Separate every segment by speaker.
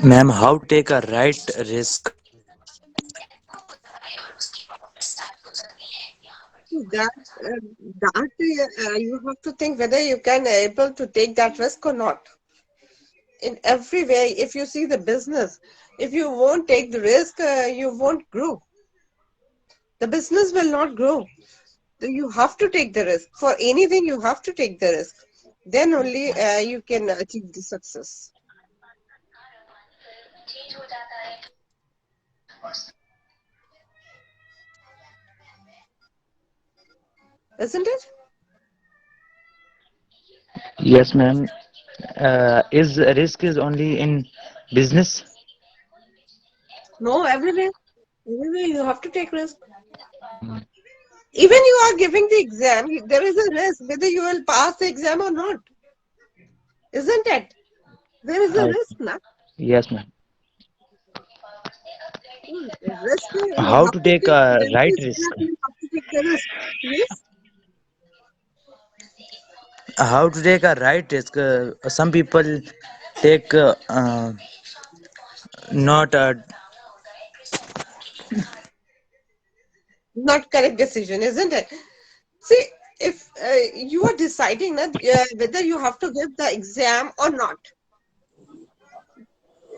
Speaker 1: Ma'am, how to take a right risk?
Speaker 2: That you have to think whether you can able to take that risk or not. In every way, if you see the business, if you won't take the risk, you won't grow. The business will not grow. So you have to take the risk. For anything, you have to take the risk. Then only you can achieve the success. Isn't it?
Speaker 1: Yes, ma'am. Is risk is only in business?
Speaker 2: No, everywhere. Everywhere you have to take risk. Even you are giving the exam, there is a risk whether you will pass the exam or not. Isn't it? There is a
Speaker 1: Uh,
Speaker 2: risk, na?
Speaker 1: yes, ma'am.
Speaker 2: Risk, you
Speaker 1: How
Speaker 2: have
Speaker 1: to
Speaker 2: to
Speaker 1: take
Speaker 2: take,
Speaker 1: a
Speaker 2: that
Speaker 1: right
Speaker 2: means
Speaker 1: risk?
Speaker 2: that you have to take the risk. Yes?
Speaker 1: How to take a right risk? Some people take not
Speaker 2: Not correct decision, isn't it? See, if you are deciding that, whether you have to give the exam or not,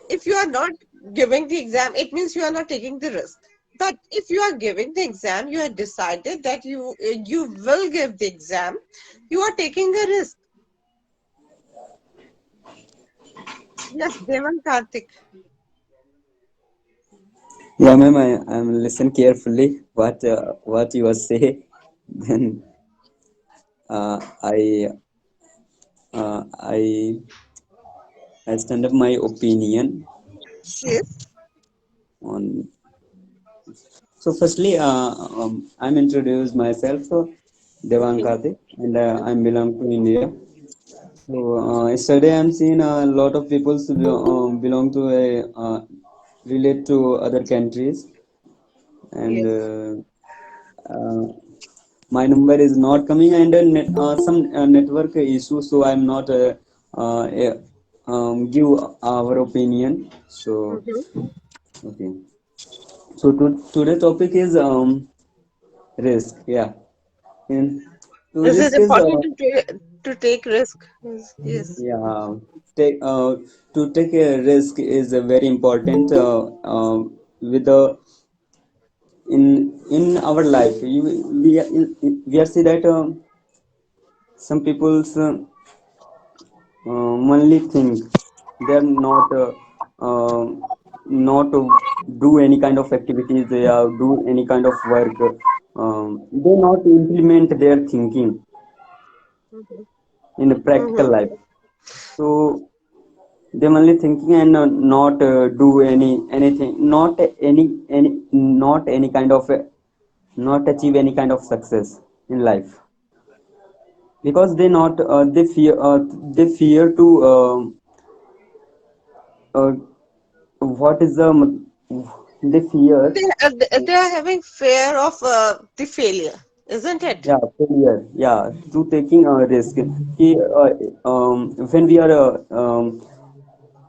Speaker 2: if you are not giving the exam, it means you are not taking the risk. But if you are giving the exam, you have decided that you will give the exam, you are taking a risk. Yes, Devan Karthik.
Speaker 3: Yeah, ma'am, I'm listen carefully what you are say. Then I I stand up my opinion
Speaker 2: Yes.
Speaker 3: on. So firstly, I'm introduce myself. So Devang
Speaker 2: Okay.
Speaker 3: Karthik, and I'm belong to India. So yesterday I'm seeing a lot of people belong to a relate to other countries, and
Speaker 2: Yes.
Speaker 3: my number is not coming, and some network issue, so I'm not give our opinion. So
Speaker 2: Mhm.
Speaker 3: okay, so today topic is risk. Yeah, and to
Speaker 2: This is
Speaker 3: risk is
Speaker 2: important to take risk. Yes. Yes.
Speaker 3: yeah, take to take a risk is very important with the in our life. We are see that some people's only think they're uh, not to do any kind of activities, they do any kind of work, they not implement their thinking
Speaker 2: Mhm.
Speaker 3: in a practical
Speaker 2: Mhm.
Speaker 3: life. So they only thinking and not do anything, not any kind of not achieve any kind of success in life, because they fear to uh, what is they fear.
Speaker 2: They are having fear of the failure, isn't it?
Speaker 3: Yeah, failure. Yeah, to taking a risk. When we are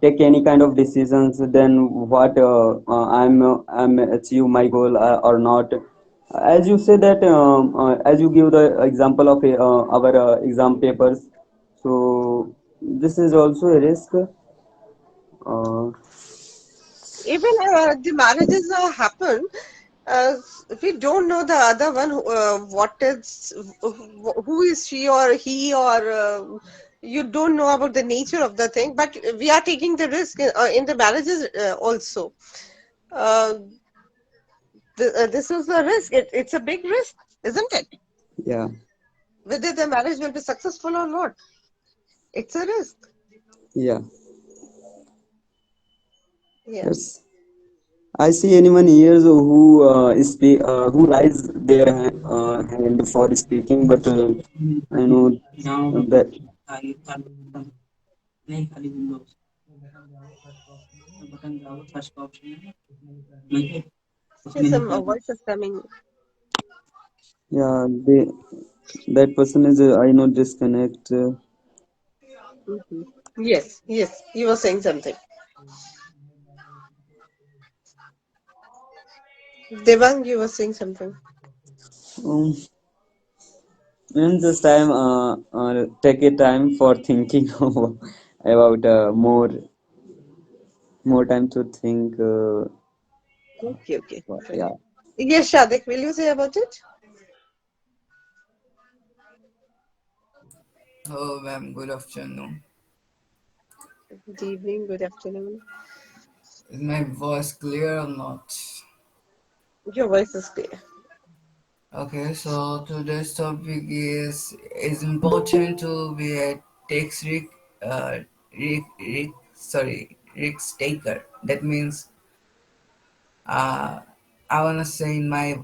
Speaker 3: take any kind of decisions, then what I'm achieve my goal or not. As you say that, as you give the example of our exam papers, so this is also a risk.
Speaker 2: Even the marriages happen. We don't know the other one, what is, who is she or he, or you don't know about the nature of the thing, but we are taking the risk in the marriages also. Uh, this is a risk. It's a big risk, isn't it?
Speaker 3: Yeah,
Speaker 2: Whether the marriage will be successful or not, it's a risk.
Speaker 3: yeah.
Speaker 2: Yeah.
Speaker 3: Yes. I see anyone here who raise their hand for speaking, but I know that.
Speaker 2: Yes, some voice is coming.
Speaker 3: Yeah, that person is I know disconnect.
Speaker 2: Mhm. Yes, yes, you were saying something. Devang, you were saying something.
Speaker 3: Um, and just time take a time for thinking about more time to think.
Speaker 2: Okay, okay, fine.
Speaker 3: Yeah.
Speaker 2: Yes, Shadik, will you say about it?
Speaker 4: Oh, ma'am, good afternoon.
Speaker 2: Good evening, good afternoon.
Speaker 4: Is my voice clear or not?
Speaker 2: Your voice is clear.
Speaker 4: Okay, so today's topic is important to be a tax risk taker. That means uh, I wanna say my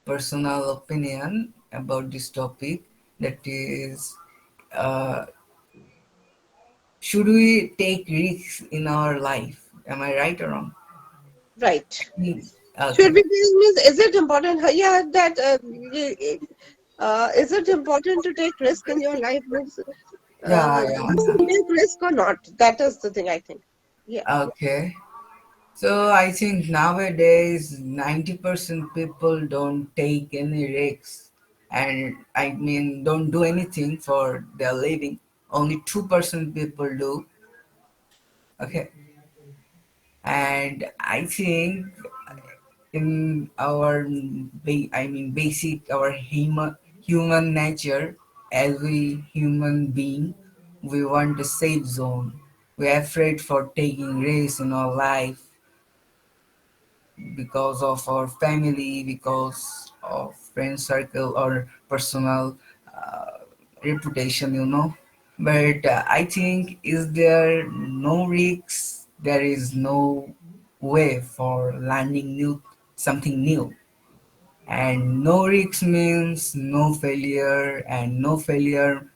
Speaker 4: personal opinion about this topic. That is, uh, should we take risks in our life? Am I right or wrong?
Speaker 2: Right. Should
Speaker 4: Okay.
Speaker 2: we be, means, is it important? Yeah, that is it important to take risk in your life? Means,
Speaker 4: Yeah,
Speaker 2: you
Speaker 4: yeah.
Speaker 2: should take risk or not? That is the thing I think. Yeah.
Speaker 4: Okay. So I think nowadays 90% people don't take any risks, and I mean don't do anything for their living. Only 2% people do. Okay. And I think in our basic our human nature as we human being, we want a safe zone. We're afraid for taking risks in our life because of our family, because of friend circle or personal reputation, But I think is there no risks, there is no way for learning something new. And no risk means no failure, and no failure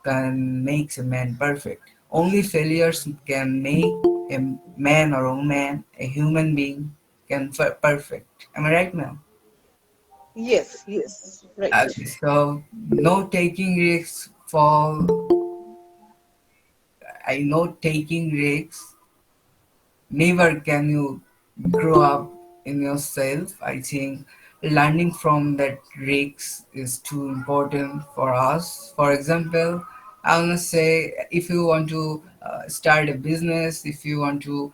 Speaker 4: can make a man perfect. Only failures can make a man or a woman, a human being, can perfect. Am I right, ma'am?
Speaker 2: Yes, yes, right.
Speaker 4: So no taking risks for I know taking risks. Never can you grow up in yourself. I think learning from that risks is too important for us. For example, I want to say if you want to start a business, if you want to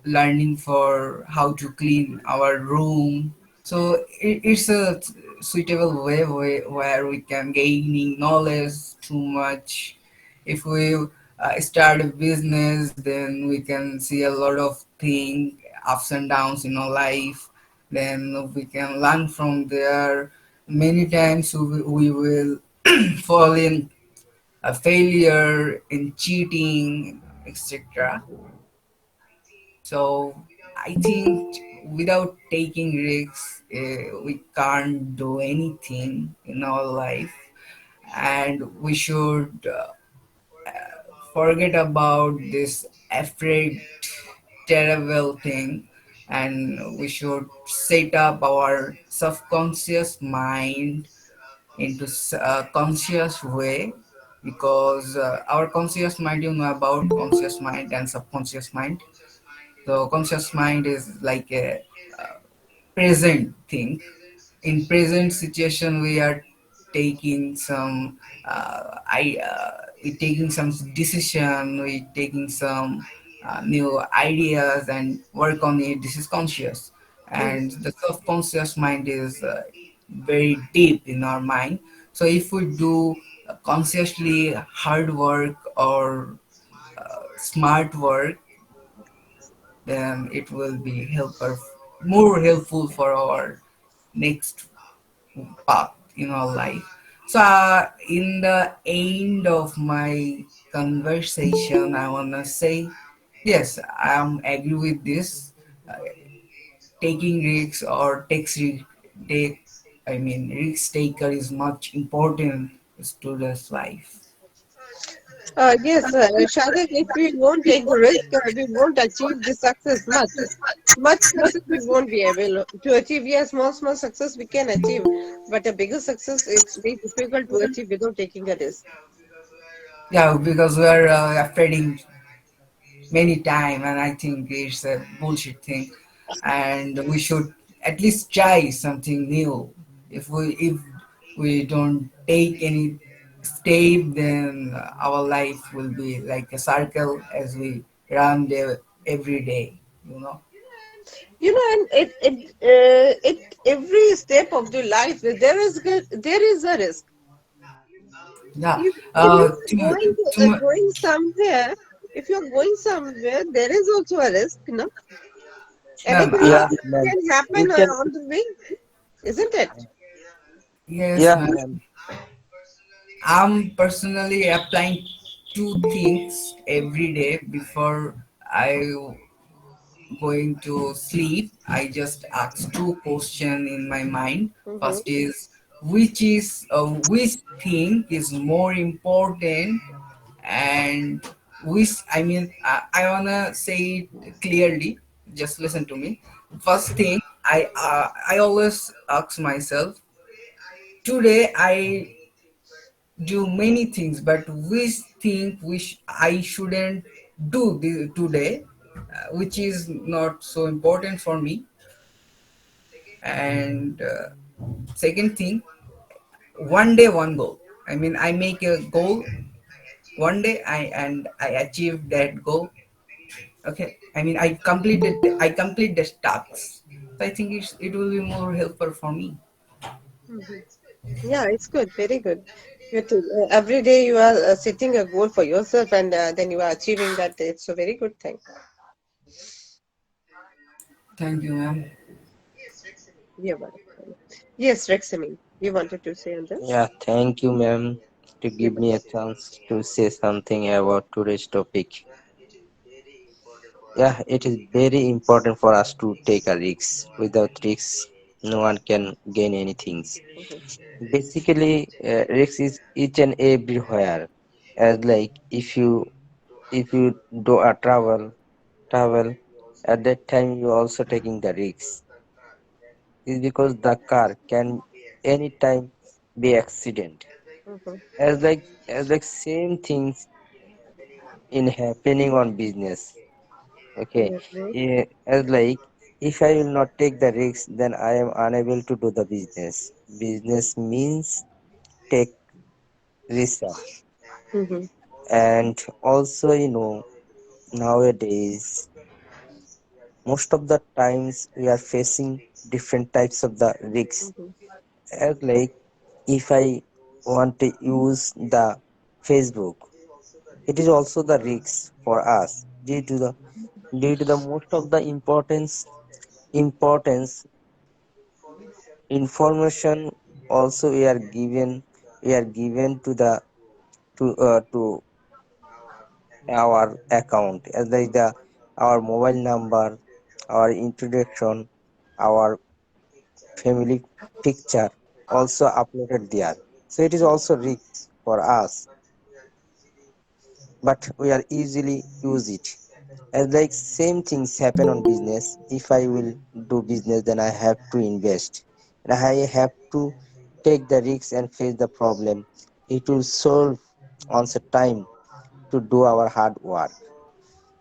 Speaker 4: learning for how to clean our room. So it's a suitable way where we can gaining knowledge too much. If we start a business, then we can see a lot of things, ups and downs in our life. Then we can learn from there. Many times we will fall in a failure, in cheating, etc. So I think without taking risks, we can't do anything in our life, and we should forget about this afraid, terrible thing, and we should set up our subconscious mind into a conscious way because our conscious mind, about conscious mind and subconscious mind. So conscious mind is like a present thing. In present situation, we are taking some we taking some decision, we taking some new ideas and work on it. This is conscious,
Speaker 2: Mm.
Speaker 4: and the subconscious mind is very deep in our mind. So if we do consciously hard work or smart work, then it will be more helpful for our next path in our life. So in the end of my conversation, I wanna say yes, I am agree with this. Taking risks or take risk taker is much important in student's life.
Speaker 2: Yes, Shadik, if we won't take the risk, we won't achieve the success much. Much success we won't be able to achieve. Yes, small success we can achieve, but a bigger success it's very difficult to achieve without taking a risk.
Speaker 4: Yeah, because we are afraid many time, and I think it's a bullshit thing. And we should at least try something new. If we don't take any step, then our life will be like a circle as we run there every day. You know.
Speaker 2: You know, and it every step of the life there is a risk.
Speaker 4: Yeah.
Speaker 2: If you're
Speaker 4: To
Speaker 2: going somewhere, if you're going somewhere, there is also a risk, no?
Speaker 4: ma'am,
Speaker 2: Anything
Speaker 5: Yeah, ma'am.
Speaker 2: can
Speaker 5: You
Speaker 2: happen
Speaker 5: can.
Speaker 2: on the way, isn't it?
Speaker 4: yes,
Speaker 5: Yeah,
Speaker 4: ma'am.
Speaker 5: ma'am.
Speaker 4: I'm personally applying two things every day before I going to sleep. I just ask two questions in my mind.
Speaker 2: Mm-hmm.
Speaker 4: First is which thing is more important, and I wanna say it clearly. Just listen to me. First thing, I always ask myself, today I do many things, but which thing which I shouldn't do today, which is not so important for me. And second thing, one day one goal. I make a goal one day, I achieve that goal. Okay, I complete the tasks. So I think it will be more helpful for me.
Speaker 2: Mm-hmm. Yeah, it's good, very good. Every day you are setting a goal for yourself, and then you are achieving that. It's a very good thing.
Speaker 4: Thank you, ma'am.
Speaker 2: Yeah, welcome. Yes, Rexami, you wanted to say on this?
Speaker 5: Yeah, thank you, ma'am, to
Speaker 2: Yeah,
Speaker 5: give me a chance to say something about today's topic. Yeah, it is very important for us to take a risk. Without risks, no one can gain anything.
Speaker 2: mhm,
Speaker 5: Basically, risk is each and everywhere. As like if you do a travel at that time you also taking the risk. Is because the car can anytime be accident.
Speaker 2: mhm.
Speaker 5: As like same things in happening on business. Okay,
Speaker 2: Yes, right.
Speaker 5: as like if I will not take the risk, then I am unable to do the business. Business means take risk.
Speaker 2: Mhm,
Speaker 5: And also, nowadays most of the times we are facing different types of the risks.
Speaker 2: mhm,
Speaker 5: As like if I want to use the Facebook, it is also the risk for us due to the most of the importance information also we are given to our account, as like the our mobile number, our introduction, our family picture also uploaded there. So it is also risk for us, but we are easily use it. As like same things happen on business. If I will do business, then I have to invest and I have to take the risks and face the problem. It will solve on the time to do our hard work.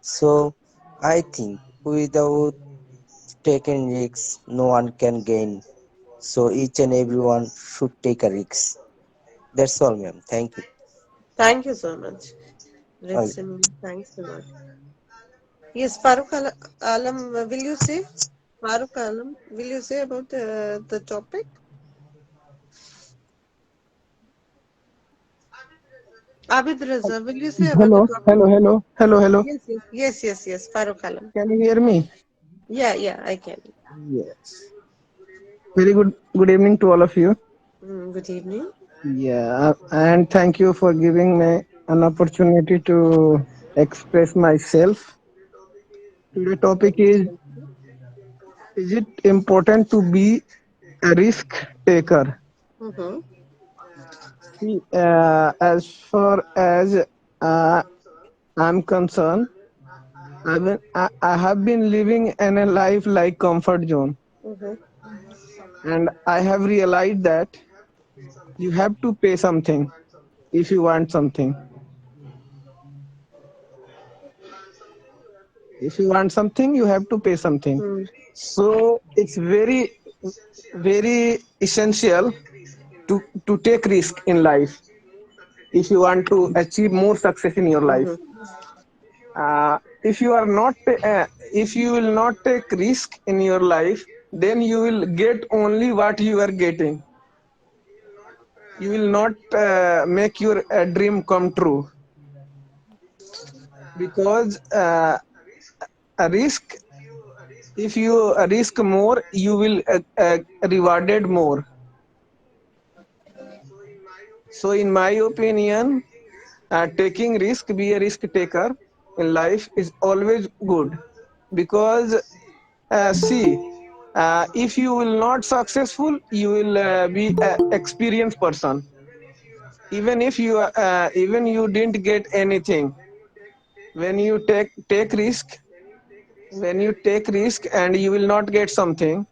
Speaker 5: So I think without taking risks, no one can gain. So each and everyone should take a risk. That's all, ma'am. Thank you.
Speaker 2: Thank you so much,
Speaker 5: Uh,
Speaker 2: Rexami. Thanks a lot. Yes, Alam, will you say? Farooq Alam, will you say about the topic? Abid Raza, will you say about the
Speaker 6: Hello,
Speaker 2: topic?
Speaker 6: hello, hello, hello, hello.
Speaker 2: Yes, yes, yes, yes, yes, Farooq Alam.
Speaker 6: Can you hear me?
Speaker 2: Yeah, yeah, I can.
Speaker 6: Yes. Very good evening to all of you.
Speaker 2: Good evening.
Speaker 6: Yeah, and thank you for giving me an opportunity to express myself. Today topic is it important to be a risk taker?
Speaker 2: Mm-hmm.
Speaker 6: See, as far as I'm concerned, I have been living in a life like comfort zone,
Speaker 2: Mm-hmm.
Speaker 6: and I have realized that you have to pay something if you want something. If you want something, you have to pay something.
Speaker 2: Hmm.
Speaker 6: So it's very essential to take risk in life if you want to achieve more success in your life.
Speaker 2: Mhm.
Speaker 6: If you are not if you will not take risk in your life, then you will get only what you are getting. You will not make your dream come true, because a risk, if you risk more, you will rewarded more. So in my opinion, taking risk, be a risk taker in life is always good, because see, if you will not successful, you will be a experienced person. Even if you even you didn't get anything, when you take risk, when you take risk and you will not get something,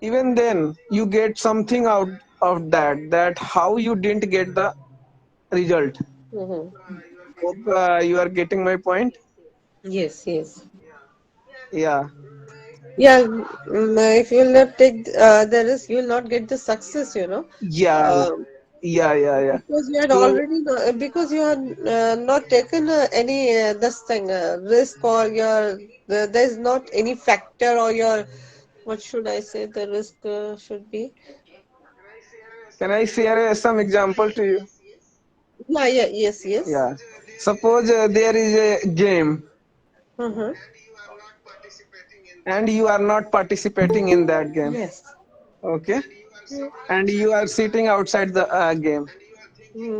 Speaker 6: even then you get something out of that how you didn't get the result.
Speaker 2: Mhm.
Speaker 6: Hope you are getting my point.
Speaker 2: Yes, yes.
Speaker 6: Yeah,
Speaker 2: Yeah, if you will not take the risk, you will not get the success, you know.
Speaker 6: yeah,
Speaker 2: Um,
Speaker 6: yeah.
Speaker 2: because you had
Speaker 6: So
Speaker 2: already, because you had not taken any this thing risk, or there is not any factor, or your, what should I say, the risk should be.
Speaker 6: can I share some example to you?
Speaker 2: Yeah, yeah, yes, yes.
Speaker 6: Yeah, suppose there is a game
Speaker 2: Uh-huh.
Speaker 6: and you are not participating in that game.
Speaker 2: Yes.
Speaker 6: Okay, and you are sitting outside the game,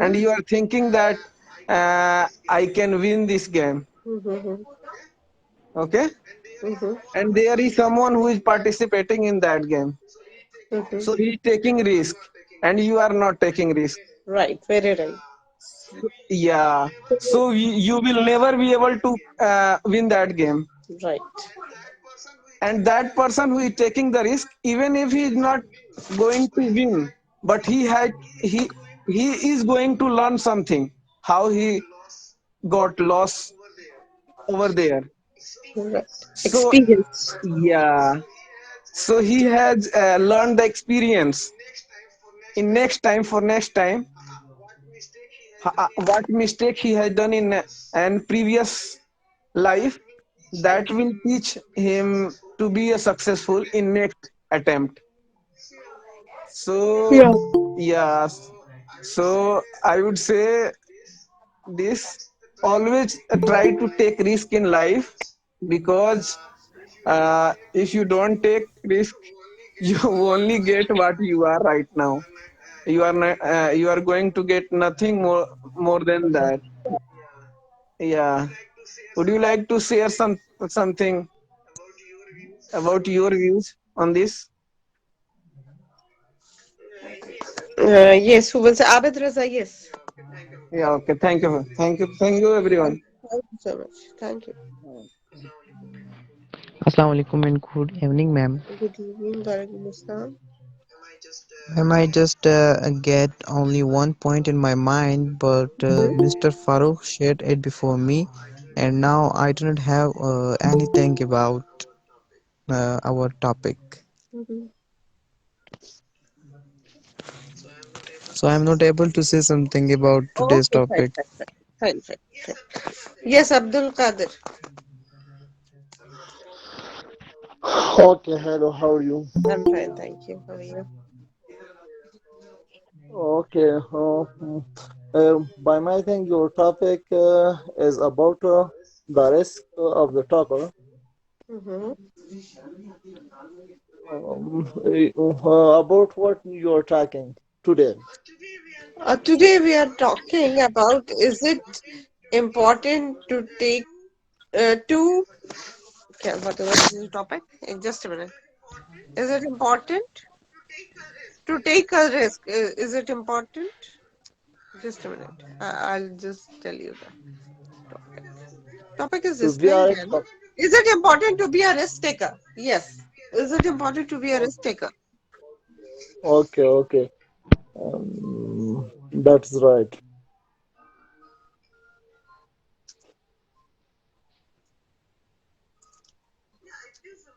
Speaker 6: and
Speaker 2: Mm-hmm.
Speaker 6: you are thinking that I can win this game.
Speaker 2: Mm-hmm.
Speaker 6: Okay,
Speaker 2: Mm-hmm.
Speaker 6: and there is someone who is participating in that game, so
Speaker 2: Mm-hmm.
Speaker 6: he is taking risk and you are not taking risk.
Speaker 2: Right, very right.
Speaker 6: Yeah, so you will never be able to win that game.
Speaker 2: Right.
Speaker 6: And that person who is taking the risk, even if he is not going to win, but he he is going to learn something, how he got lost over there.
Speaker 2: Right.
Speaker 6: So
Speaker 2: Experience.
Speaker 6: yeah, so he has learned the experience in next time, for next time, what mistake he has done in an previous life, that will teach him to be a successful in next attempt. So
Speaker 2: Yeah.
Speaker 6: yeah, so I would say this, always try to take risk in life, because if you don't take risk, you only get what you are right now. You are not, you are going to get nothing more than that. Yeah, would you like to share something about your views on this?
Speaker 2: Yes, who will say? Abid Raza, yes.
Speaker 6: Yeah, okay, thank you everyone.
Speaker 2: Thank you so much. Thank you.
Speaker 1: Assalamu alaikum and good evening, ma'am.
Speaker 2: Good evening, Walaikum Assalam.
Speaker 5: I might just get only one point in my mind, but Mr. Farooq shared it before me, and now I do not have anything about our topic.
Speaker 2: Mm-hmm.
Speaker 5: So I'm not able to say something about today's
Speaker 2: Okay, fine,
Speaker 5: topic.
Speaker 2: fine, fine, fine, fine, fine. Yes, Abdul Qadir.
Speaker 7: Okay, hello, how are you?
Speaker 2: I'm fine, thank you. How are you?
Speaker 7: Okay, by my thing, your topic is about the risk of the taker.
Speaker 2: Mm-hmm.
Speaker 7: About what you're talking today.
Speaker 2: Today we are talking about, is it important to take to okay, what is the topic? Just a minute. Is it important to take a risk? Is it important? Just a minute. I'll just tell you the topic. Topic is
Speaker 7: To be
Speaker 2: displaying
Speaker 7: a
Speaker 2: here, no? Is it important to be a risk taker? Yes. Is it important to be a risk taker?
Speaker 7: okay, okay, that's right.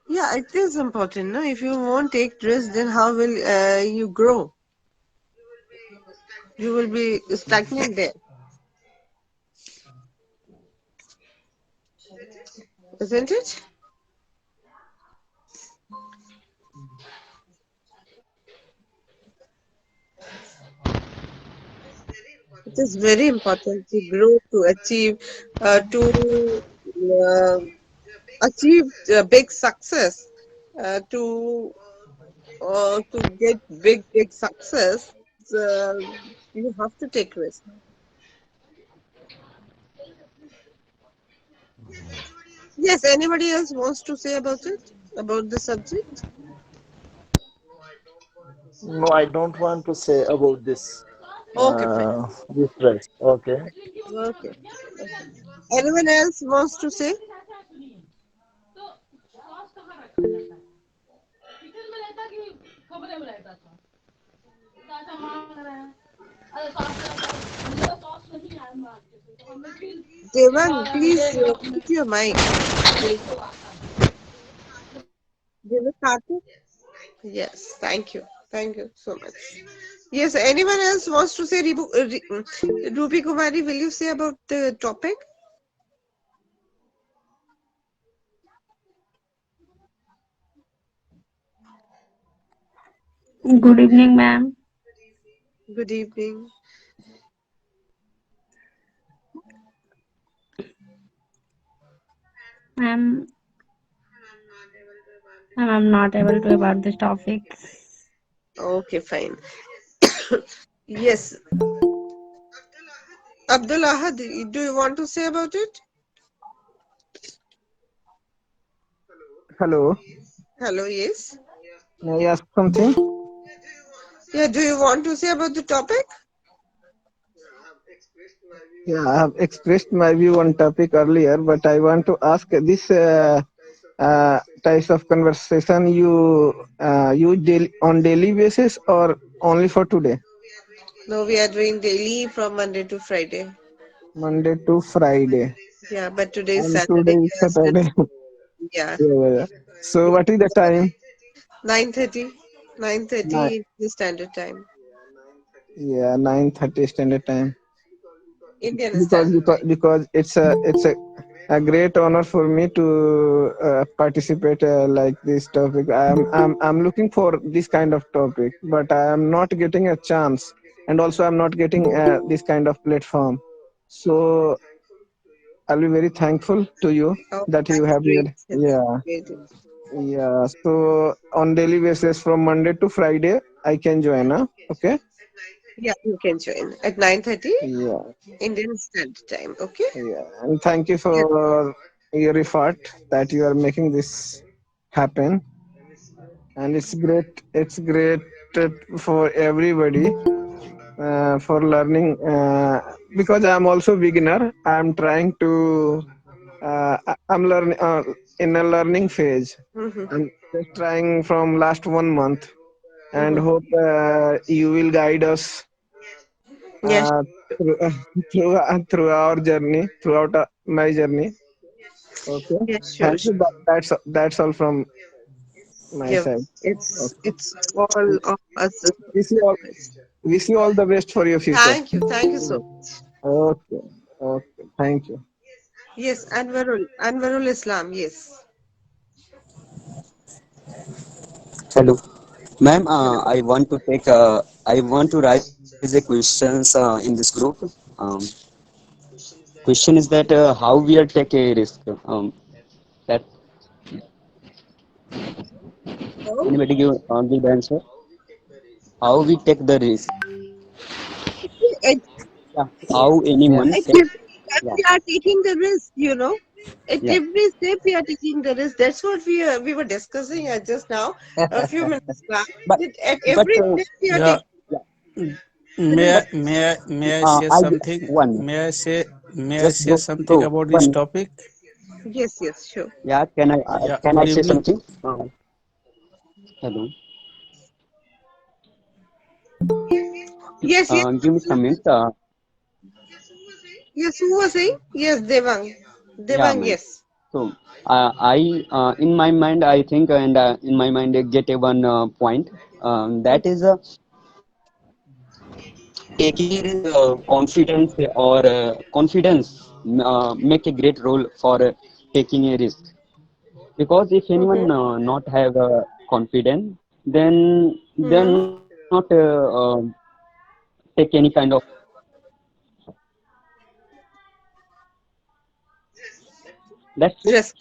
Speaker 2: Yeah, it is important. No, if you won't take risk, then how will you grow? You will be stagnant there, isn't it? It is very important to grow, to uh, achieve big success, to get big success. Uh, you have to take risk. Yes. Anybody else wants to say about it, about the subject?
Speaker 7: No, I don't want to say about this.
Speaker 2: Okay, fine.
Speaker 7: This rest. Okay.
Speaker 2: Okay. Okay. Anyone else wants to say? Devang, please mute your mic. Devang Karthik? Yes, thank you. Thank you so much. Yes, anyone else wants to say, Ruby Kumari, will you say about the topic?
Speaker 8: Good evening, ma'am.
Speaker 2: Good evening.
Speaker 8: Ma'am, I'm not able to about this topic.
Speaker 2: Okay, fine. Yes, Abdul Ahad, do you want to say about it?
Speaker 6: Hello.
Speaker 2: Hello, yes.
Speaker 6: May I ask something?
Speaker 2: Yeah, do you want to say about the topic?
Speaker 6: Yeah, I have expressed my view on topic earlier, but I want to ask this types of conversation you use on daily basis or only for today?
Speaker 2: No, we are doing daily from Monday to Friday.
Speaker 6: Monday to Friday.
Speaker 2: Yeah, but today is
Speaker 6: And
Speaker 2: Saturday.
Speaker 6: today is Saturday.
Speaker 2: Yeah,
Speaker 6: Yeah, yeah, yeah. So what is the time?
Speaker 2: 9:30. 9:30
Speaker 6: Nine,
Speaker 2: is the standard time.
Speaker 6: yeah, 9:30 standard time.
Speaker 2: Indian
Speaker 6: Because
Speaker 2: standard
Speaker 6: because
Speaker 2: time.
Speaker 6: because a great honor for me to participate like this topic. I'm looking for this kind of topic, but I am not getting a chance, and also I'm not getting this kind of platform. So I'll be very thankful to you
Speaker 2: Oh,
Speaker 6: that you
Speaker 2: that's
Speaker 6: have
Speaker 2: great.
Speaker 6: made.
Speaker 2: That's
Speaker 6: Yeah,
Speaker 2: great.
Speaker 6: yeah. So on daily basis from Monday to Friday, I can join. Huh? Okay.
Speaker 2: Yeah, you can join at 9:30
Speaker 6: Yeah,
Speaker 2: Indian standard time. Okay.
Speaker 6: yeah. And thank you
Speaker 2: Yes.
Speaker 6: for your effort that you are making this happen. And it's great for everybody for learning because I'm also beginner. I'm trying to I'm learning in a learning phase.
Speaker 2: Mm-hmm.
Speaker 6: I'm just trying from last 1 month and
Speaker 2: Mm-hmm.
Speaker 6: hope you will guide us
Speaker 2: Yes.
Speaker 6: uh, through, through our journey, throughout my journey. Okay,
Speaker 2: Yes. Sure.
Speaker 6: thank you.
Speaker 2: Sure.
Speaker 6: That's all from my
Speaker 2: Yeah.
Speaker 6: side.
Speaker 2: It's
Speaker 6: Okay.
Speaker 2: it's all of us.
Speaker 6: Wish you all wish you all the best for your future.
Speaker 2: Thank you. Thank you so much.
Speaker 6: Okay. Okay. Thank you.
Speaker 2: Yes, Anwarul Islam. Yes.
Speaker 3: Hello, ma'am.
Speaker 2: Hello.
Speaker 3: I want to raise a questions in this group. Um, Question is that how we are take a risk. That
Speaker 2: Oh,
Speaker 3: anybody give the answer? How we take the risk?
Speaker 2: it,
Speaker 3: Yeah. How
Speaker 1: Yeah.
Speaker 3: anyone
Speaker 2: at
Speaker 3: take?
Speaker 2: every step
Speaker 3: Yeah.
Speaker 2: we are taking the risk, you know. At
Speaker 3: Yeah.
Speaker 2: every step we are taking the risk. That's what we were discussing just now, a few minutes back.
Speaker 3: But
Speaker 2: That at
Speaker 3: but
Speaker 2: every step we are
Speaker 9: Yeah,
Speaker 2: taking
Speaker 3: yeah.
Speaker 9: may I,
Speaker 2: risk.
Speaker 9: may I say
Speaker 3: I
Speaker 9: something?
Speaker 3: one
Speaker 9: May I
Speaker 3: just
Speaker 9: say something
Speaker 3: bro
Speaker 9: about this
Speaker 3: one.
Speaker 9: topic?
Speaker 2: Yes, yes, sure.
Speaker 3: Yeah.
Speaker 9: Yeah,
Speaker 3: Can I
Speaker 9: good
Speaker 3: say
Speaker 9: evening.
Speaker 3: something? Hello.
Speaker 2: Yes, yes,
Speaker 3: Give me some minutes.
Speaker 2: yes. Who was saying? Yes, Devang.
Speaker 3: Yeah,
Speaker 2: Devang,
Speaker 3: ma'am.
Speaker 2: yes.
Speaker 3: So in my mind, I think, and in my mind, I get a one point. That is taking a risk, confidence or confidence make a great role for taking a risk. Because if
Speaker 2: Mm-hmm.
Speaker 3: anyone not have confidence, then they're
Speaker 2: Mm-hmm.
Speaker 3: not take any kind of that's it.
Speaker 2: Risk.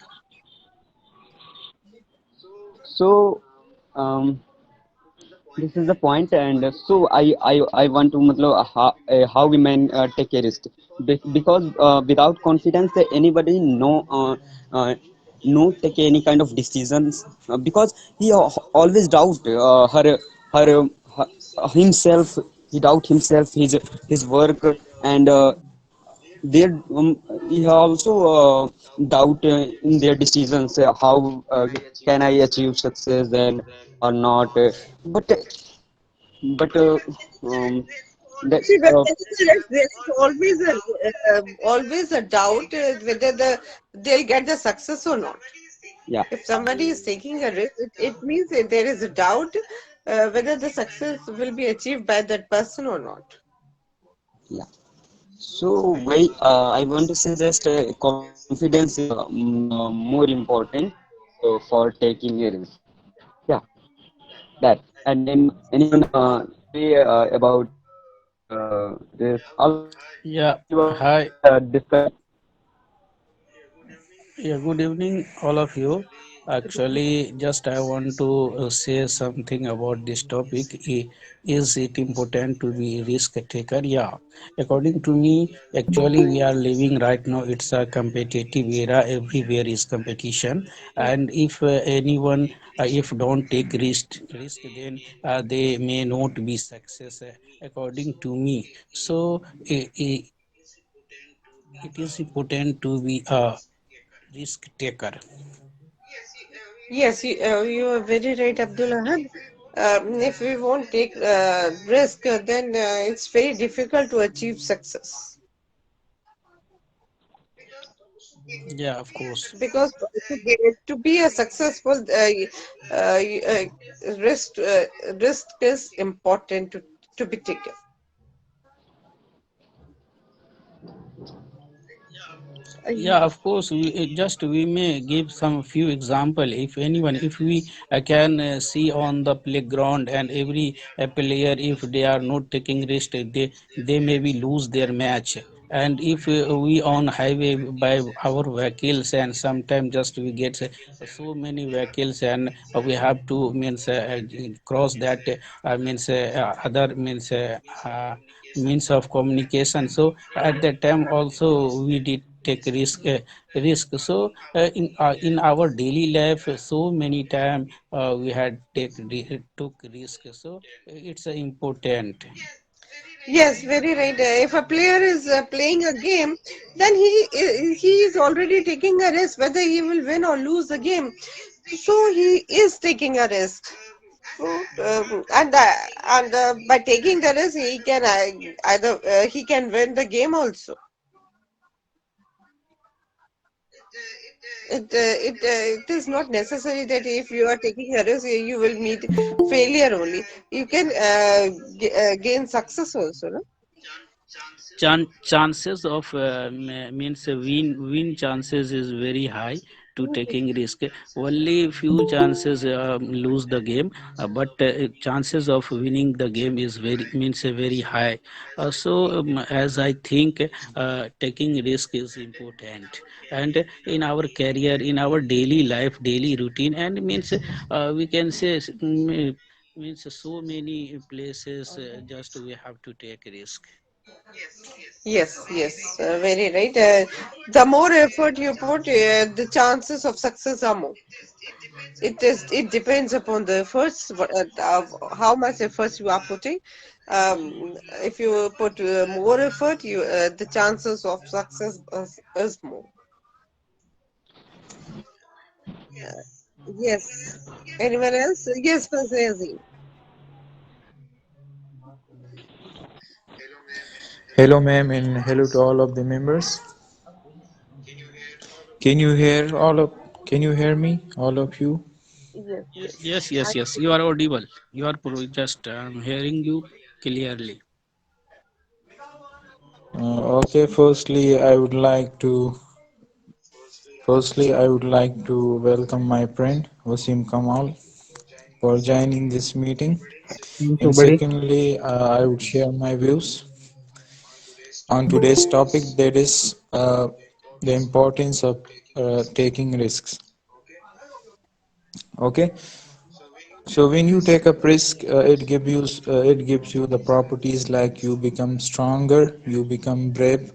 Speaker 3: So um, this is the point, and so I want to matlab, how we can take a risk. Because without confidence, anybody uh, no take any kind of decisions, because he always doubt her, her himself. He doubt himself, his work, and there he also doubt in their decisions, how can I achieve success and or not. But um,
Speaker 2: See,
Speaker 3: that's
Speaker 2: when there is always a doubt whether they'll get the success or not.
Speaker 3: yeah,
Speaker 2: If somebody is taking a risk, it means that there is a doubt whether the success will be achieved by that person or not.
Speaker 3: yeah. So why I want to say just confidence is more important for taking a risk. Yeah, that. And then anyone say about this? Also,
Speaker 9: Yeah,
Speaker 3: we want
Speaker 9: hi.
Speaker 3: discuss.
Speaker 9: Yeah, good evening, all of you. Actually, just I want to say something about this topic. Is it important to be risk taker? Yeah, according to me, actually, we are living right now. It's a competitive era. Everywhere is competition, and if anyone, if don't take risk, then they may not be success. According to me, so it is important to be a risk taker.
Speaker 2: Yes, you are very right, Abdul Ahad. If we won't take risk, then it's very difficult to achieve success.
Speaker 9: Yeah, of course.
Speaker 2: Because to be a successful, risk risk is important to be taken.
Speaker 9: Yeah, of course. Just we may give some few example. If anyone, if we can see on the playground and every player, if they are not taking risk, they maybe lose their match. And if we on highway by our vehicles, and sometimes just we get so many vehicles, and we have to means cross that means other means of communication. So at that time also we did take risk. So in our daily life, so many time we had took risk. So it's important.
Speaker 2: Yes, very right. If a player is playing a game, then he is already taking a risk whether he will win or lose the game. So he is taking a risk. So, and by taking the risk, he can either he can win the game also. It is not necessary that if you are taking a risk, you will meet failure only. You can gain success also, no?
Speaker 9: Chances of means win chances is very high to taking risk. Only few chances lose the game, but chances of winning the game is very means very high. So as I think taking risk is important, and in our career, in our daily life, daily routine, and means we can say means so many places just we have to take risk.
Speaker 2: Yes, yes, very right. The more effort you put, the chances of success are more. It depends upon the efforts, of how much efforts you are putting. If you put more effort, the chances of success is more. Yes. Anyone else? Yes, Fazil.
Speaker 10: Hello, ma'am, and hello to all of the members. Can you hear all of can you hear me, all of you?
Speaker 2: Yes, yes.
Speaker 9: Yes, yes, yes. You are audible. You are just hearing you clearly.
Speaker 10: Okay, firstly I would like to welcome my friend Wasim Kamal for joining this meeting.
Speaker 6: Thank you,
Speaker 10: And
Speaker 6: buddy.
Speaker 10: secondly, I would share my views on today's topic, that is the importance of taking risks. Okay, so when you take up risk, it gives you the properties like you become stronger, you become brave,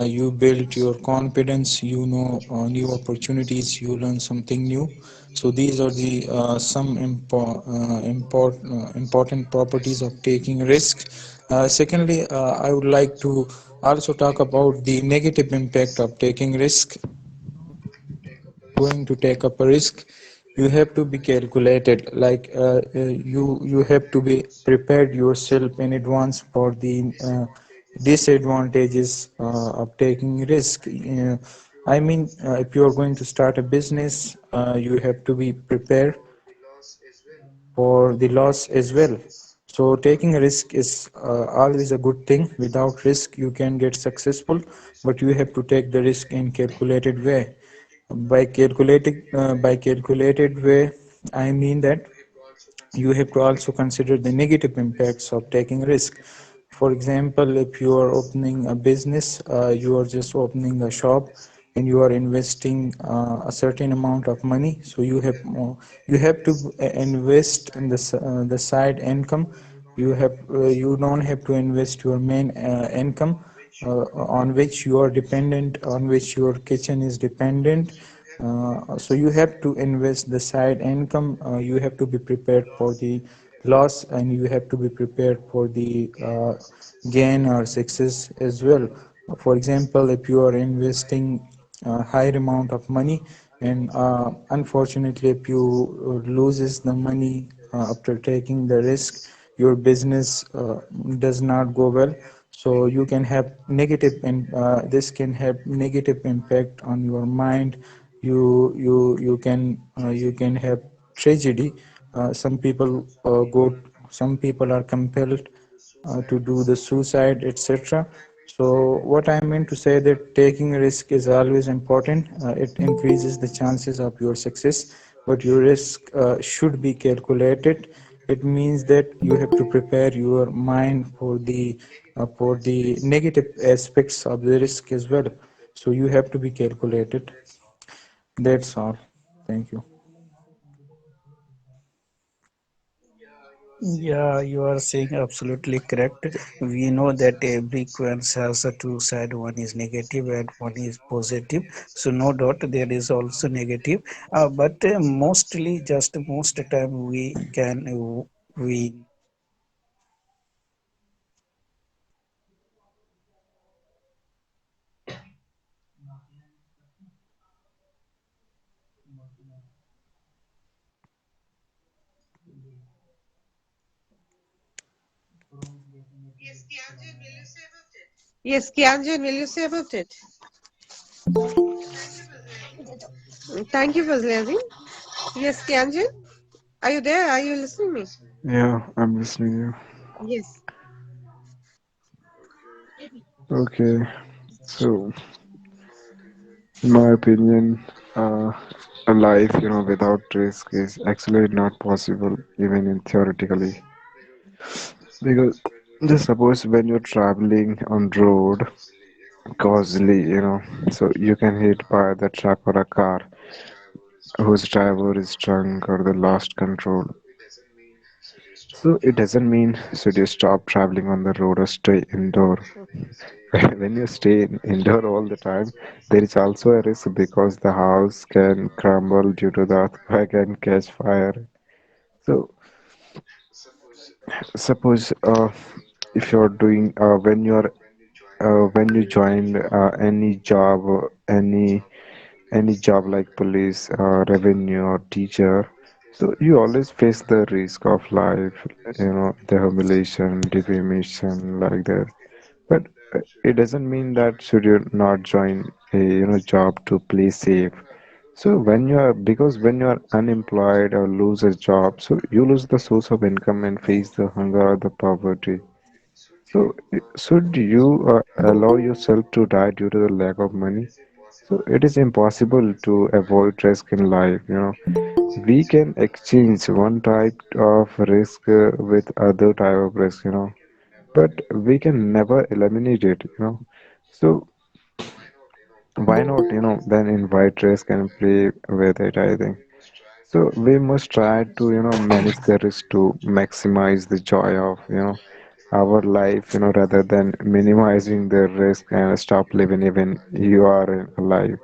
Speaker 10: you build your confidence, you know new opportunities, you learn something new. So these are the important properties of taking risk. Secondly, I would like to also talk about the negative impact of taking risk. Going to take up a risk, you have to be calculated, like you have to be prepared yourself in advance for the disadvantages of taking risk. I mean, if you are going to start a business, you have to be prepared for the loss as well. So taking a risk is always a good thing. Without risk, you can get successful, but you have to take the risk in calculated way. By calculated way, I mean that you have to also consider the negative impacts of taking risk. For example, if you are opening a business, you are just opening a shop and you are investing a certain amount of money, so you have to invest in the side income. You don't have to invest your main income, on which you are dependent, on which your kitchen is dependent. So you have to invest the side income. You have to be prepared for the loss, and you have to be prepared for the gain or success as well. For example, if you are investing a higher amount of money, and unfortunately if you loses the money after taking the risk, your business does not go well. So you can have negative, and this can have negative impact on your mind. You can have tragedy. Some people are compelled to do the suicide, etc. So what I meant to say, that taking a risk is always important. It increases the chances of your success, but your risk should be calculated. It means that you have to prepare your mind for the negative aspects of the risk as well. So you have to be calculated. That's all. Thank you.
Speaker 9: Yeah, you are saying absolutely correct. We know that every coin has a two side. One is negative and one is positive. So no doubt there is also negative. But mostly, just most time we can we.
Speaker 2: Yes, Kianjan, will you say about it? Thank you, Fazliazin. Yes, Kianjan, are you there? Are you listening me?
Speaker 11: Yeah, I'm listening you.
Speaker 2: Yes.
Speaker 11: Okay, so in my opinion, a life, without risk is actually not possible, even in theoretically. Because just suppose when you're traveling on road, causally, so you can hit by the truck or a car whose driver is drunk or the lost control. So it doesn't mean should you stop traveling on the road or stay indoor. When you stay indoor all the time, there is also a risk because the house can crumble due to the earthquake and catch fire. So, suppose if you're doing when you join any job like police, revenue, or teacher, so you always face the risk of life, the humiliation, defamation, like that. But it doesn't mean that should you not join a job to play safe. So when you are because when you are unemployed or lose a job, so you lose the source of income and face the hunger or the poverty. So should you allow yourself to die due to the lack of money? So it is impossible to avoid risk in life. We can exchange one type of risk with other type of risk. But we can never eliminate it. So why not, then invite risk and play with it, I think. So we must try to, manage the risk to maximize the joy of, our life, rather than minimizing the risk and stop living even you are alive.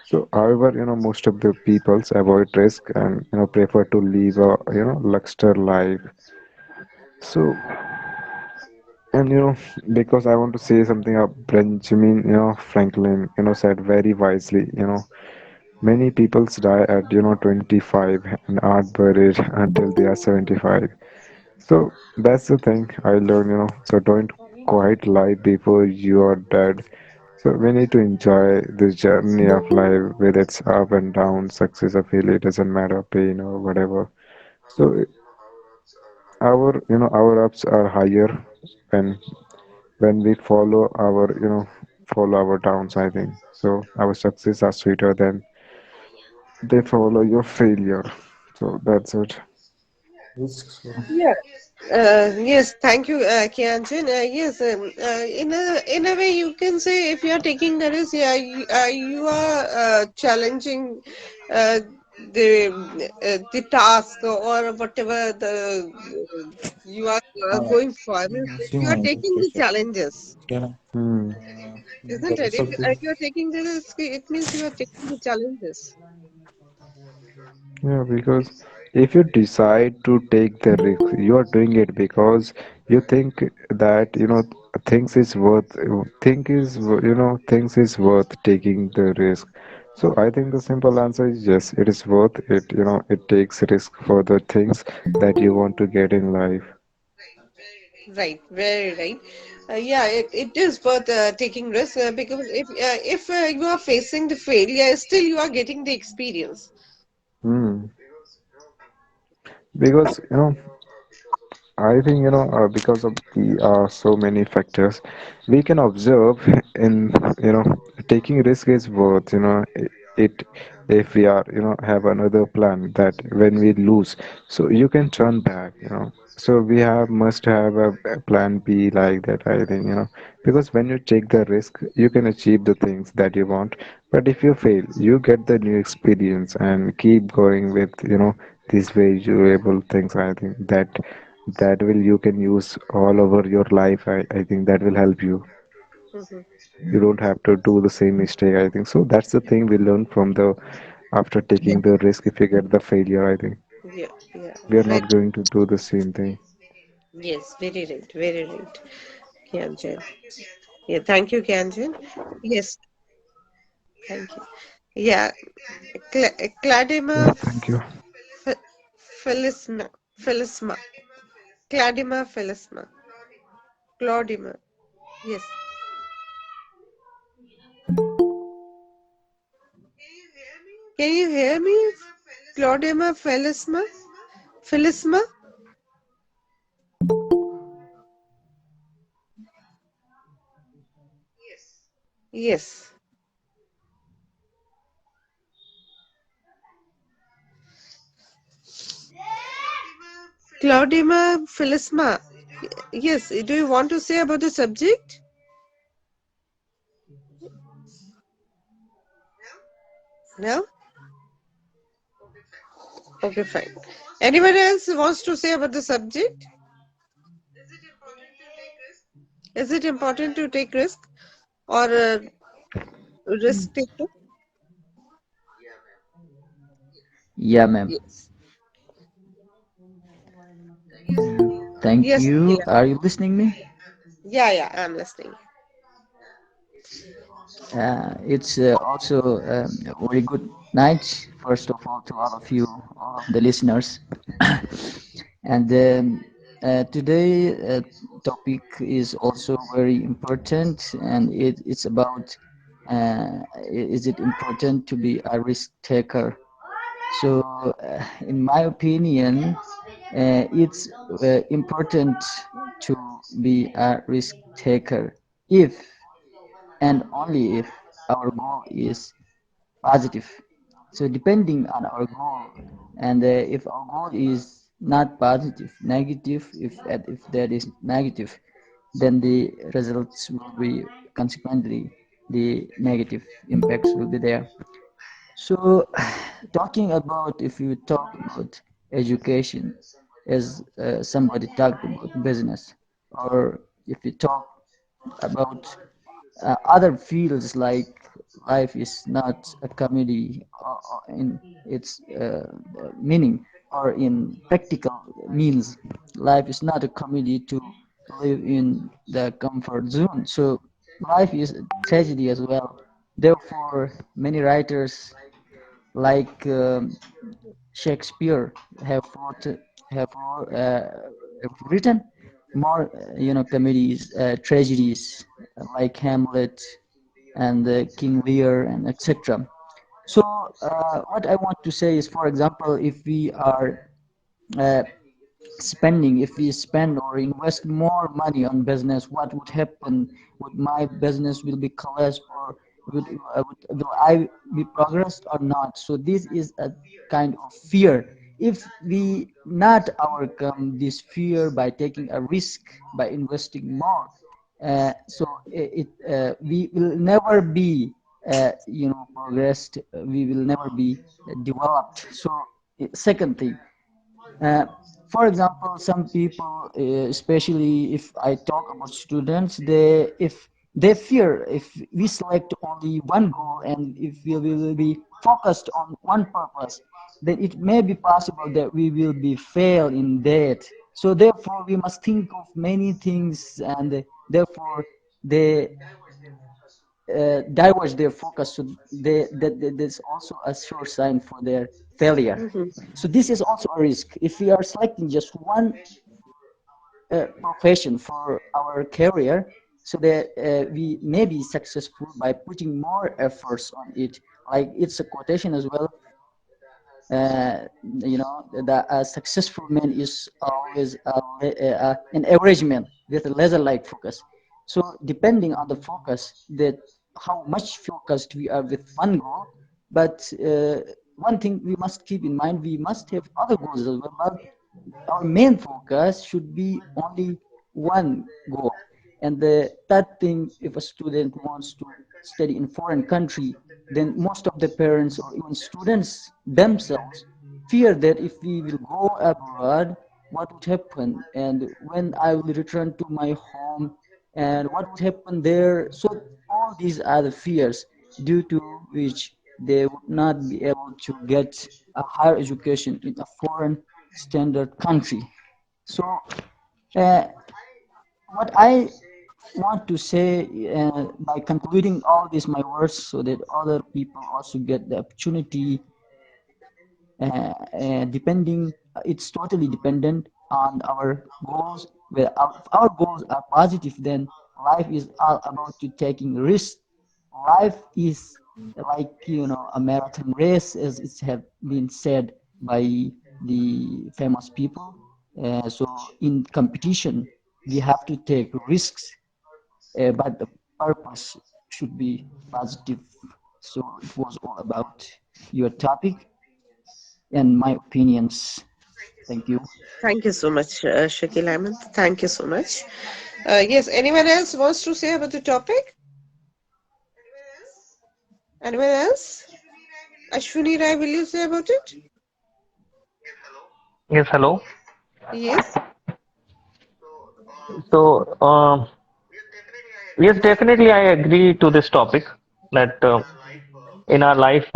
Speaker 11: So, however, most of the peoples avoid risk and, prefer to live a, luxury life. So, and because I want to say something Benjamin, Franklin, said very wisely, many people die at 25 and aren't buried until they are 75. So that's the thing I learned. So don't quite life before you are dead. So we need to enjoy this journey of life with its up and down, success or failure, doesn't matter, pain or whatever. So our ups are higher when we follow our downs, I think. So our success are sweeter than they follow your failure. So that's it.
Speaker 10: Risks.
Speaker 2: Yeah. Yes, thank you, Kianjan. Yes, in a way, you can say if you are taking the risk, yeah, you are challenging uh, the task or whatever you are going for. I mean, you are taking the challenges,
Speaker 11: Hmm.
Speaker 2: isn't it? If you are taking the risk, it means you are taking the challenges.
Speaker 11: Yeah, because if you decide to take the risk, you are doing it because you think that things is worth taking the risk. So I think the simple answer is yes, it is worth it. It takes risk for the things that you want to get in life.
Speaker 2: Right, very right. Yeah, it is worth taking risk because if you are facing the failure, still you are getting the experience.
Speaker 11: Hmm. Because I think because of the so many factors, we can observe in taking risk is worth it if we are have another plan that when we lose, so you can turn back. So we have must have a plan B like that. I think because when you take the risk, you can achieve the things that you want. But if you fail, you get the new experience and keep going with these valuable things. I think that will you can use all over your life. I think that will help you.
Speaker 2: Mhm.
Speaker 11: You don't have to do the same mistake, I think. So that's the thing we learn from the after taking the risk. If you get the failure, I think
Speaker 2: Yeah, yeah,
Speaker 11: we are
Speaker 2: very,
Speaker 11: not going to do the same thing.
Speaker 2: yes, very right, Kianjan. Yeah, thank you, Kianjan. Yes, thank you. Yeah,
Speaker 11: Yeah,
Speaker 2: Cladima
Speaker 11: thank you.
Speaker 2: Philisma, Philisma, Cladima Philisma, Claudima. Yes. Can you hear me? Claudima Philisma? Philisma? Yes. Claudima Philisma. Yes. Do you want to say about the subject? No? Okay, fine. Anyone else wants to say about the subject? Is it important to take risk or risk taker?
Speaker 12: Yeah, ma'am.
Speaker 2: Yes.
Speaker 12: Thank
Speaker 2: Yes,
Speaker 12: you.
Speaker 2: Nikhila.
Speaker 12: Are you listening me?
Speaker 2: Yeah, yeah, I'm listening.
Speaker 12: It's also a very good night, first of all, to all of you, all of the listeners. And Today topic is also very important, and it's about is it important to be a risk taker? So, in my opinion, it's important to be a risk taker if and only if our goal is positive. So depending on our goal, and if our goal is not positive, negative, if that is negative, then the results will be consequently the negative impacts will be there. So talking about if you talk about education, as somebody talked about business, or if you talk about other fields like life is not a comedy in its meaning or in practical means, life is not a comedy to live in the comfort zone. So life is a tragedy as well. Therefore many writers like Shakespeare have have written more comedies, tragedies like Hamlet and King Lear and etc. So what I want to say is, for example, if we are uh, spending, if we spend or invest more money on business, what would happen? Would my business will be collapsed, or will I be progressed or not? So this is a kind of fear. If we not overcome this fear by taking a risk, by investing more, we will never be progressed. We will never be developed. So second thing, uh, for example, some people, especially if I talk about students, they if they fear if we select only one goal and if we will be focused on one purpose, then it may be possible that we will be fail in that. So therefore, we must think of many things, and therefore they diverge their focus. So there's also a sure sign for their failure.
Speaker 2: Mhm.
Speaker 12: So this is also a risk. If we are selecting just one profession for our career, so that we may be successful by putting more efforts on it. Like it's a quotation as well. The a successful man is always an average man with a laser-like focus. So depending on the focus, that how much focused we are with one goal, but one thing we must keep in mind, we must have other goals as well. But our main focus should be only one goal. And the third thing, if a student wants to study in foreign country, then most of the parents or even students themselves fear that if we will go abroad, what would happen? And when I will return to my home, and what would happen there? So all these are the fears due to which they would not be able to get a higher education in a foreign standard country. So uh, what I want to say by concluding all these my words, so that other people also get the opportunity, depending, it's totally dependent on our goals. Where if our goals are positive, then life is all about to taking risks. Life is like a marathon race, as it have been said by the famous people. So in competition, we have to take risks, but the purpose should be positive. So it was all about your topic and my opinions. Thank you.
Speaker 2: Thank you so much, Shakil Ahmed. Thank you so much. Yes, anyone else wants to say about the topic? Anyone else? Ashwini Rai, will you say about it?
Speaker 1: Yes, hello.
Speaker 2: Yes.
Speaker 1: So, yes, definitely, I agree to this topic that in our life,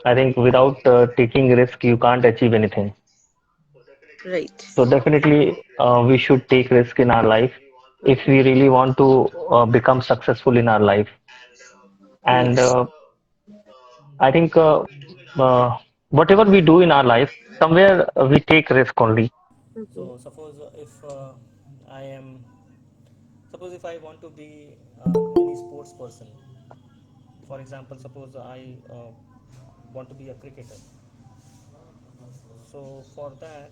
Speaker 1: I think without taking risk, you can't achieve anything.
Speaker 2: Right.
Speaker 1: So, definitely, we should take risk in our life if we really want to become successful in our life. And
Speaker 2: Yes.
Speaker 1: I think whatever we do in our life, somewhere we take risk only.
Speaker 2: Mhm.
Speaker 1: So suppose if I am, suppose if I want to be any sports person, for example, suppose I want to be a cricketer. So for that,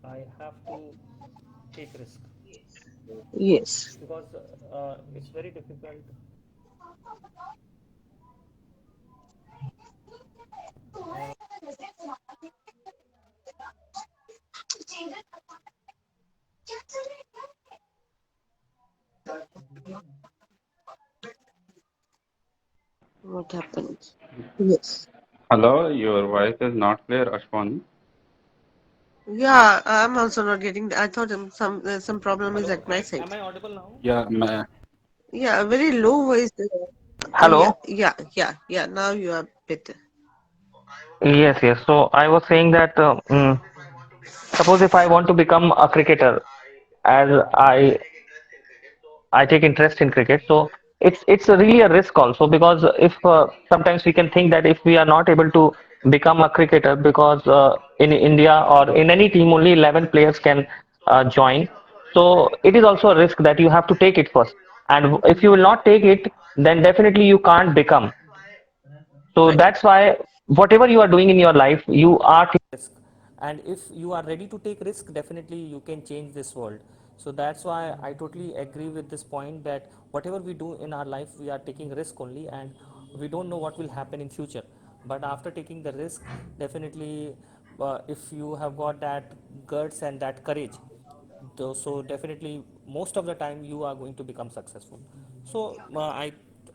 Speaker 1: I have to take risk
Speaker 2: Yes.
Speaker 1: because it's very difficult. Uh,
Speaker 2: What happened? Yes.
Speaker 13: Hello, your voice is not clear, Ashwani.
Speaker 2: Yeah, I'm also not getting. I thought some problem is
Speaker 1: Hello,
Speaker 2: at my side.
Speaker 1: am I audible now?
Speaker 13: Yeah,
Speaker 2: Yeah, a very low voice. Yeah,
Speaker 1: Hello.
Speaker 2: yeah. Now you are better.
Speaker 1: Yes, yes. So I was saying that suppose if I want to become a cricketer, as I take interest in cricket, so it's really a risk also because if sometimes we can think that if we are not able to become a cricketer because in India or in any team only 11 players can join, so it is also a risk that you have to take it first, and if you will not take it, then definitely you can't become. So
Speaker 2: Right.
Speaker 1: that's why whatever you are doing in your life, you are taking risk. And if you are ready to take risk, definitely you can change this world. So that's why I totally agree with this point that whatever we do in our life, we are taking risk only, and we don't know what will happen in future. But after taking the risk, definitely, if you have got that guts and that courage, so definitely most of the time you are going to become successful. So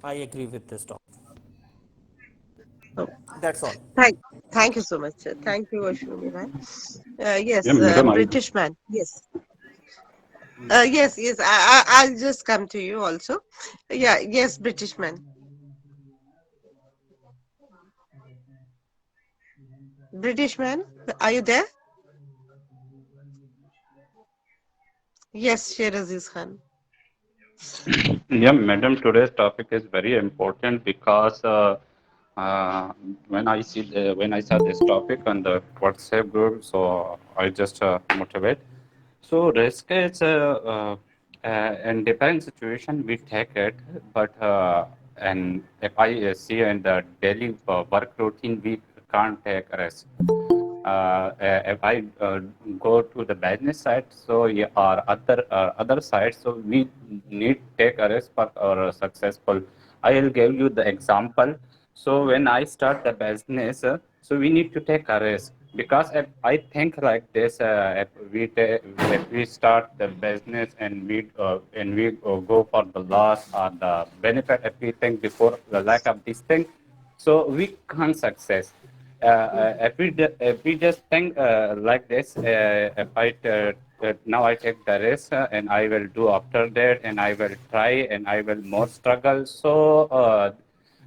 Speaker 1: I agree with this talk.
Speaker 2: Oh,
Speaker 1: That's all.
Speaker 2: thank, thank you so much, sir. Thank you, Ashwini bhai.
Speaker 13: yeah,
Speaker 2: Yes,
Speaker 13: madam,
Speaker 2: British man. Yes. Yes. I'll just come to you also. Yeah, yes, British man. British man, are you there? Yes, Sheraziz Khan.
Speaker 13: yeah, madam. Today's topic is very important because when I saw this topic on the WhatsApp group, so I just motivate. So risk is in different situation we take it, but and if I see in the daily work routine we can't take risk. If I go to the business side, so yeah, or other side, so we need take a risk for our successful. I will give you the example. So when I start the business, so we need to take a risk because if I think like this, if we start the business and we go for the loss or the benefit, if we think before the lack of this thing, so we can't success. If we just think like this, if now I take the risk and I will do after that and I will try and I will more struggle. So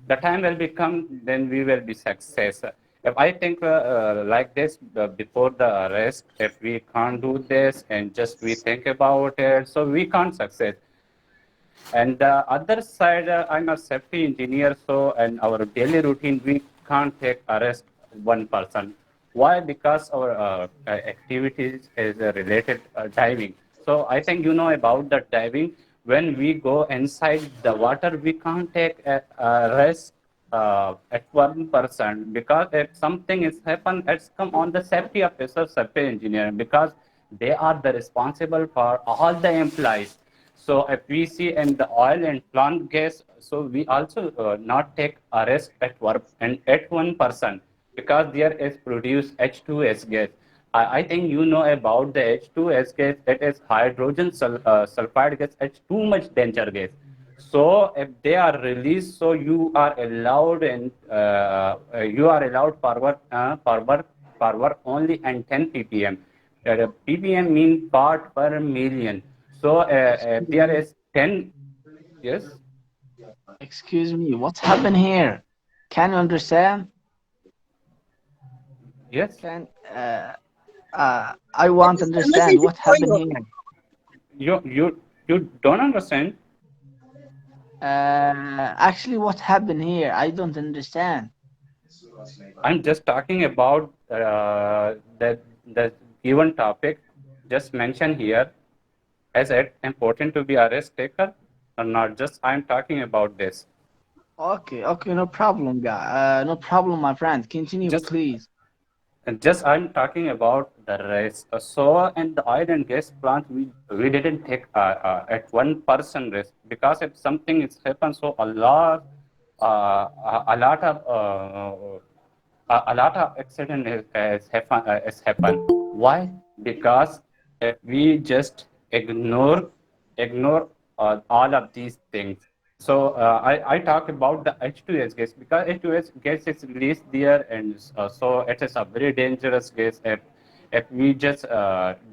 Speaker 13: the time will become, then we will be success. If I think like this before the risk, if we can't do this and just we think about it, so we can't success. And the other side, I'm a safety engineer, so in our daily routine, we can't take arrest one person. Why? Because our activities is related diving. So I think you know about the diving. When we go inside the water, we can't take a risk at one person because if something is happened, it's come on the safety officer, safety engineer because they are the responsible for all the employees. So if we see in the oil and plant gas, so we also not take a risk at work and at one person because there is produced H2S gas. I think you know about the H2S gas. It is hydrogen sulfide gas. It's too much danger gas. So if they are released, so you are allowed and you are allowed forward only and 10 ppm. ppm means part per million. So there is 10. Yes,
Speaker 12: Excuse me, what happened here? Can you understand?
Speaker 13: yes.
Speaker 12: Can I want to
Speaker 2: This
Speaker 12: understand
Speaker 2: conversation
Speaker 12: what
Speaker 2: going
Speaker 12: happened
Speaker 2: on.
Speaker 12: here?
Speaker 13: You don't understand.
Speaker 12: Actually, what happened here? I don't understand.
Speaker 13: I'm just talking about that given topic, just mention here, is it important to be a risk taker or not? Just I'm talking about this.
Speaker 14: Okay, okay, no problem, guy. No problem, my friend. Continue,
Speaker 13: Just
Speaker 14: please.
Speaker 13: just I'm talking about the risk. So in the oil and gas plant, we didn't take at 1% risk, because if something is happened, so a lot of a lot of accident has happened. Why? Because if we just ignore all of these things. So I talk about the H2S gas, because H2S gas is released there, and so it is a very dangerous gas if we just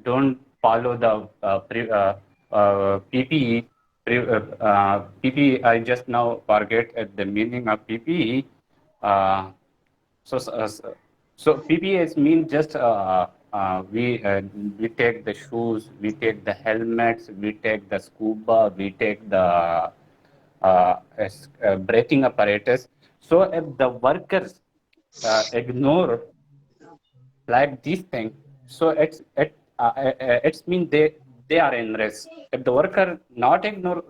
Speaker 13: don't follow the PPE. PPE, I just now forget the meaning of PPE. Uh, so, so PPAs mean just we take the shoes, we take the helmets, we take the scuba, we take the braking apparatus. So if the workers ignore like these things, so it's mean they are in risk. If the worker not ignore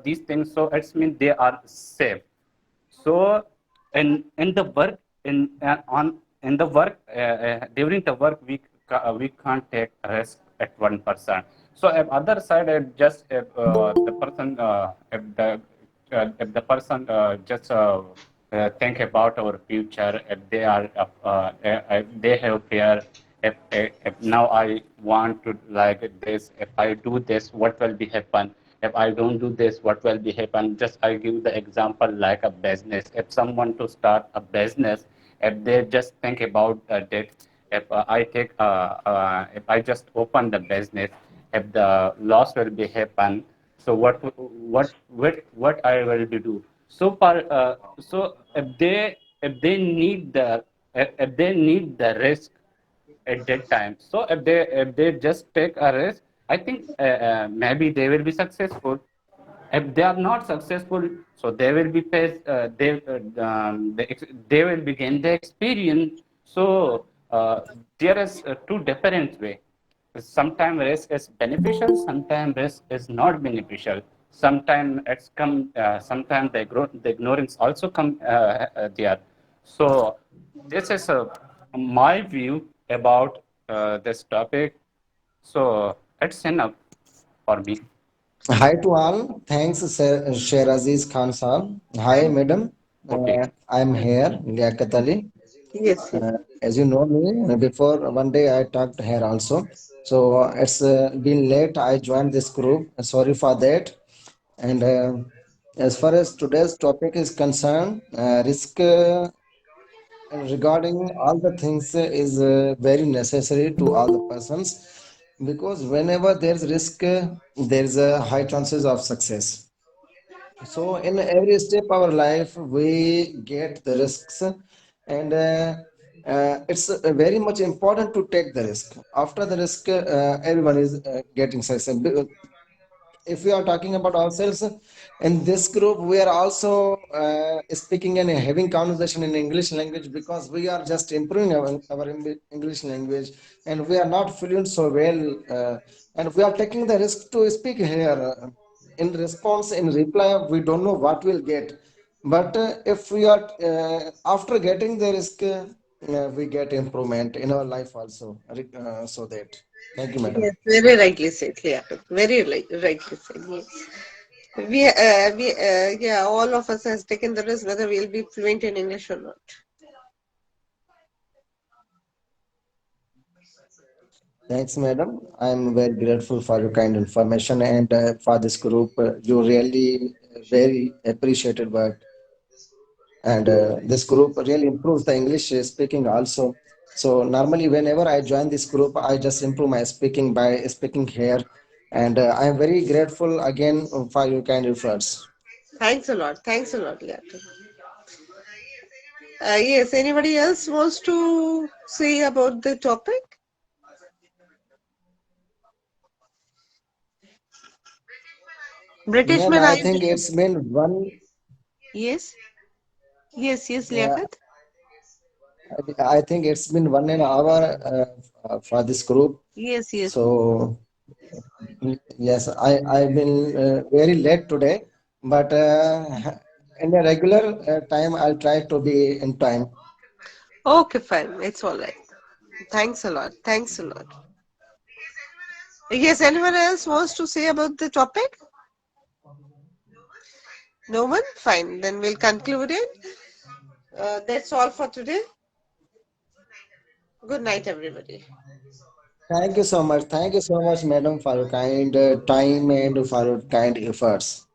Speaker 13: these things, so it's mean they are safe. So in the work in the work during the work we can't take risk at 1%. So if other side, if the person if the person just think about our future, if they are if they have fear, if now I want to like this, if I do this, what will be happen? If I don't do this, what will be happen? Just I give the example like a business. If someone to start a business, if they just think about that, if I take if I just open the business, if the loss will be happen, so what I will be do? So far, so if they need the if they need the risk at that time. So if they just take a risk, I think maybe they will be successful. If they are not successful, so they will be faced. They will begin the experience. So there is two different way. Sometimes risk is beneficial. Sometimes risk is not beneficial. Sometimes it's come. Sometimes the ignorance also come there. So this is my view about this topic. So it's enough for me.
Speaker 15: Hi to all. Thanks, Sheraziz Khan Sahab. Hi,
Speaker 2: Thank
Speaker 15: madam.
Speaker 13: Okay.
Speaker 15: I'm here, Liaquat Ali.
Speaker 2: Yes, yes.
Speaker 15: As you know me, before one day I talked here also. So it's been late. I joined this group. Sorry for that. And as far as today's topic is concerned, risk regarding all the things is very necessary to all the persons, because whenever there's risk, there's a high chances of success. So in every step of our life we get the risks, and it's very much important to take the risk. After the risk, everyone is getting success. If we are talking about ourselves in this group, we are also speaking and having conversation in English language, because we are just improving our English language, and we are not fluent so well, and we are taking the risk to speak here. In response, in reply, we don't know what we'll get, but if we are after getting the risk, we get improvement in our life also. So that, thank you, madam.
Speaker 2: Yes, very rightly said, yeah. Very rightly said, yes. Yeah, all of us has taken the risk whether we'll be fluent in English or not.
Speaker 15: Thanks, madam. I'm very grateful for your kind information, and for this group. You really very appreciated word, and this group really improves the English speaking also. So normally, whenever I join this group, I just improve my speaking by speaking here, and I am very grateful again for your kind efforts.
Speaker 2: Thanks a lot. Thanks a lot, yeah. Yes, anybody else wants to say about the topic? British
Speaker 15: Ma'am,
Speaker 2: man, are
Speaker 15: I
Speaker 2: you
Speaker 15: think
Speaker 2: there?
Speaker 15: it's been one.
Speaker 2: Yes, yes,
Speaker 15: Yeah,
Speaker 2: Liaquat.
Speaker 15: I think it's been 1.5 hour for this group.
Speaker 2: Yes, yes.
Speaker 15: So yes, I've been very late today, but in a regular time I'll try to be in time.
Speaker 2: Okay, fine. It's all right. Thanks a lot. Thanks a lot. Yes, anyone else wants to say about the topic? No one? Fine. Then we'll conclude it. That's all for today. Good night, everybody.
Speaker 15: Thank you so much. Thank you so much, madam, for your kind time and for your kind efforts.